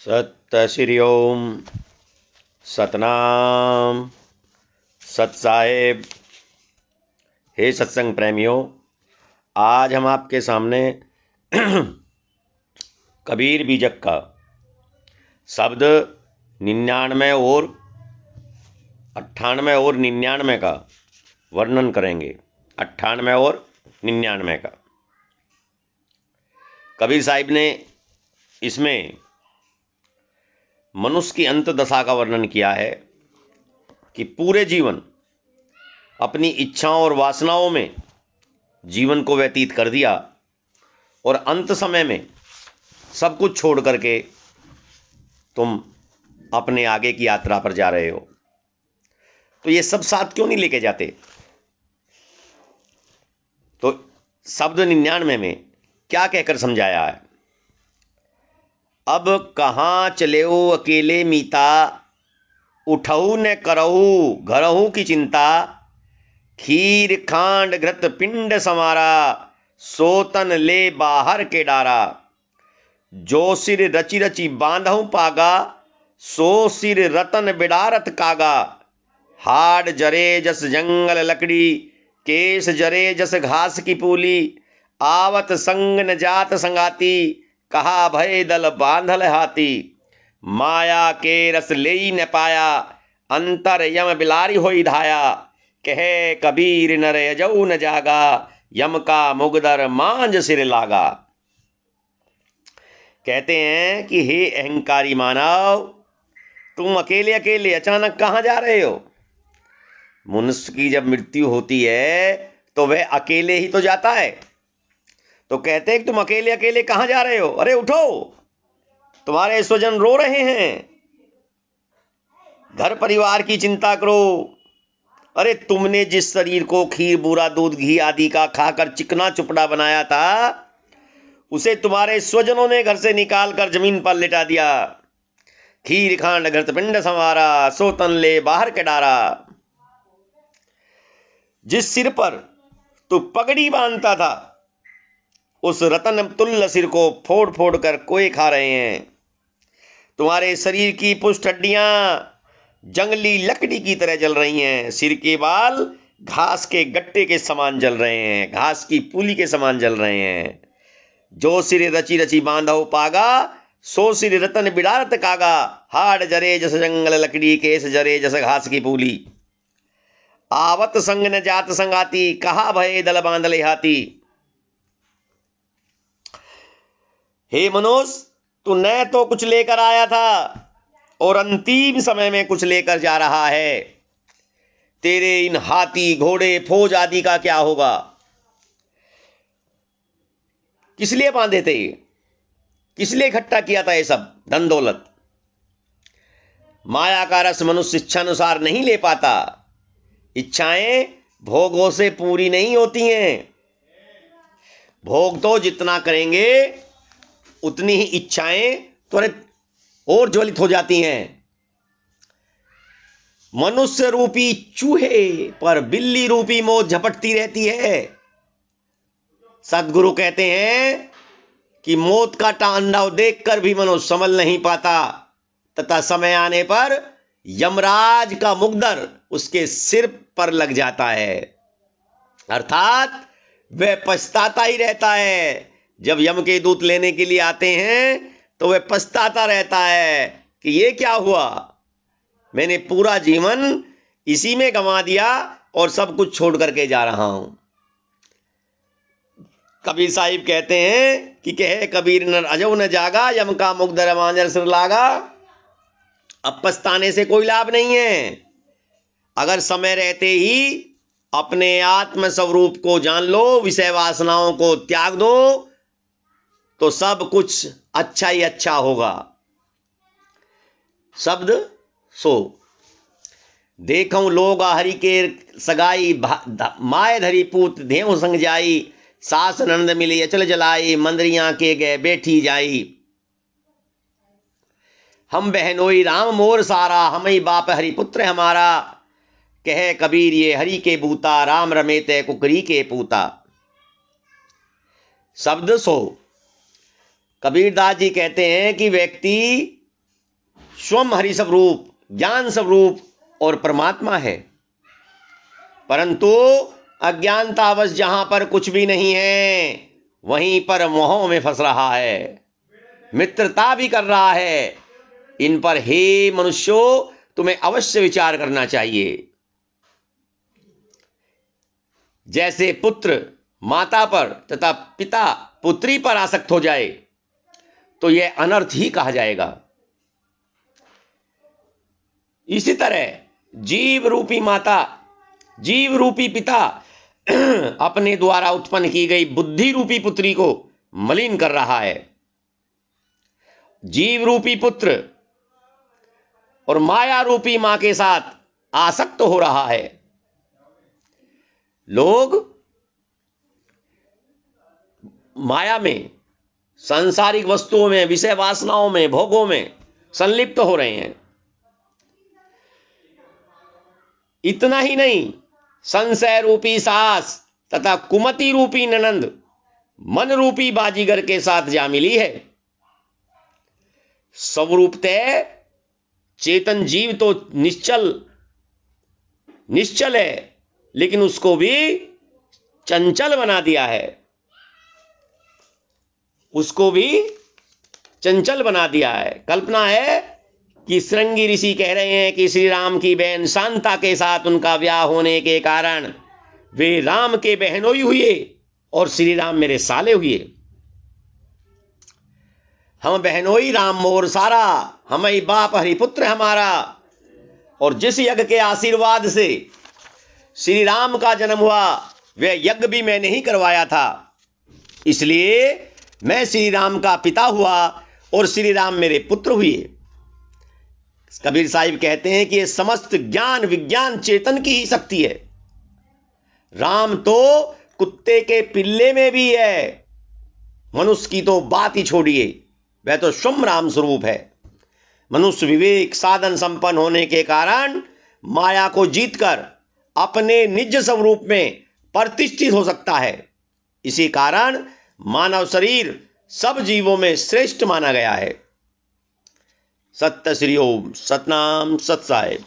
सत श्री ओम सतनाम सत साहेब। हे सत्संग प्रेमियों, आज हम आपके सामने कबीर बीजक का शब्द 99 और 98 और 99 का वर्णन करेंगे। 98 और 99 का कबीर साहिब ने इसमें मनुष्य की अंत दशा का वर्णन किया है कि पूरे जीवन अपनी इच्छाओं और वासनाओं में जीवन को व्यतीत कर दिया और अंत समय में सब कुछ छोड़ करके तुम अपने आगे की यात्रा पर जा रहे हो। तो ये सब साथ क्यों नहीं लेके जाते? तो शब्द 99 में क्या कहकर समझाया है? अब कहाँ चले हो अकेले मीता, उठऊ न करऊ घरहू की चिंता, खीर खांड घृत पिंड समारा, सोतन ले बाहर के डारा, जो सिर रची रची बांधहू पागा, सो सिर रतन बिडारत कागा, हाड़ जरे जस जंगल लकड़ी, केस जरे जस घास की पूली, आवत संग न जात संगाती, कहा भय दल बांधल हाथी, माया के रस ले न पाया, अंतर यम बिलारी होई धाया, कहे कबीर नर अजऊ न जागा, यम का मुगदर मांझ सिर लागा। कहते हैं कि हे अहंकारी मानव, तुम अकेले अकेले अचानक कहाँ जा रहे हो? मनुष्य की जब मृत्यु होती है तो वह अकेले ही तो जाता है। तो कहते हैं कि तुम अकेले अकेले कहाँ जा रहे हो? अरे उठो, तुम्हारे स्वजन रो रहे हैं, घर परिवार की चिंता करो। अरे तुमने जिस शरीर को खीर बूरा दूध घी आदि का खाकर चिकना चुपड़ा बनाया था, उसे तुम्हारे स्वजनों ने घर से निकाल कर जमीन पर लिटा दिया। खीर खांड घृत पिंड संवारा, सोतन ले बाहर के डारा। जिस सिर पर तू पगड़ी बांधता था, उस रतन तुल्य सिर को फोड़ फोड़ कर कोए खा रहे हैं। तुम्हारे शरीर की पुष्ट हड्डियां जंगली लकड़ी की तरह जल रही हैं। सिर के बाल घास के गट्टे के समान जल रहे हैं, घास की पूली के समान जल रहे हैं। जो सिर रची रची बांधो पागा, सो सिर रतन बिडारत कागा, हाड़ जरे जस जंगल लकड़ी, केस जरे जस घास की पूली, आवत संग न जात संगाती, कहा भय दल बांधले हाथी। हे मनुष्य, तू न तो कुछ लेकर आया था और अंतिम समय में कुछ लेकर जा रहा है। तेरे इन हाथी घोड़े फौज आदि का क्या होगा? किस लिए बांधे थे? किस लिए इकट्ठा किया था ये सब धन दौलत? माया का रस मनुष्य इच्छानुसार नहीं ले पाता। इच्छाएं भोगों से पूरी नहीं होती हैं। भोग तो जितना करेंगे उतनी ही इच्छाएं त्वरित और ज्वलित हो जाती हैं। मनुष्य रूपी चूहे पर बिल्ली रूपी मौत झपटती रहती है। सद्गुरु कहते हैं कि मौत का तांडव देखकर भी मनुष्य संभल नहीं पाता, तथा समय आने पर यमराज का मुग्दर उसके सिर पर लग जाता है। अर्थात वह पछताता ही रहता है। जब यम के दूत लेने के लिए आते हैं तो वह पछताता रहता है कि ये क्या हुआ, मैंने पूरा जीवन इसी में गंवा दिया और सब कुछ छोड़ करके जा रहा हूं। कबीर साहिब कहते हैं कि कहे कबीर नर अजऊ न जागा, यम का मुगदर मांझ सिर लागा। अब पछताने से कोई लाभ नहीं है। अगर समय रहते ही अपने आत्म स्वरूप को जान लो, विषय वासनाओं को त्याग दो, तो सब कुछ अच्छा ही अच्छा होगा। शब्द सो देखूं लोग हरि के सगाई, माय धरी पूत देव संग जाई, सास नंद मिली अचल जलाई, मंदरियां के गए बैठी जाई। हम बहनोई राम मोर सारा, हम ही बाप हरि पुत्र हमारा, कहे कबीर ये हरि के बूता, राम रमेते कुकरी के पूता। शब्द सो कबीरदास जी कहते हैं कि व्यक्ति स्वयं हरि स्वरूप, ज्ञान स्वरूप और परमात्मा है। परंतु अज्ञानतावश जहां पर कुछ भी नहीं है, वहीं पर मोह में फंस रहा है, मित्रता भी कर रहा है। इन पर हे मनुष्यों, तुम्हें अवश्य विचार करना चाहिए। जैसे पुत्र माता पर तथा पिता पुत्री पर आसक्त हो जाए तो यह अनर्थ ही कहा जाएगा। इसी तरह जीव रूपी माता, जीव रूपी पिता अपने द्वारा उत्पन्न की गई बुद्धि रूपी पुत्री को मलिन कर रहा है। जीव रूपी पुत्र और माया रूपी मां के साथ आसक्त हो रहा है। लोग माया में, सांसारिक वस्तुओं में, विषय वासनाओं में, भोगों में संलिप्त हो रहे हैं। इतना ही नहीं, संशय रूपी सास तथा कुमति रूपी ननंद मन रूपी बाजीगर के साथ जा मिली है। स्वरूपतः चेतन जीव तो निश्चल है, लेकिन उसको भी चंचल बना दिया है। उसको भी चंचल बना दिया है। कल्पना है कि श्रृंगी ऋषि कह रहे हैं कि श्री राम की बहन शांता के साथ उनका ब्याह होने के कारण वे राम के बहनोई हुए और श्री राम मेरे साले हुए। हम बहनोई राम मोर सारा, हमें बाप हरिपुत्र हमारा। और जिस यज्ञ के आशीर्वाद से श्री राम का जन्म हुआ, वह यज्ञ भी मैंने ही करवाया था, इसलिए मैं श्री राम का पिता हुआ और श्री राम मेरे पुत्र हुए। कबीर साहिब कहते हैं कि यह समस्त ज्ञान विज्ञान चेतन की ही शक्ति है। राम तो कुत्ते के पिल्ले में भी है, मनुष्य की तो बात ही छोड़िए, वह तो स्वयं राम स्वरूप है। मनुष्य विवेक साधन संपन्न होने के कारण माया को जीतकर अपने निज स्वरूप में प्रतिष्ठित हो सकता है। इसी कारण मानव शरीर सब जीवों में श्रेष्ठ माना गया है। सत्य श्री ओम, सतनाम, सत साहिब।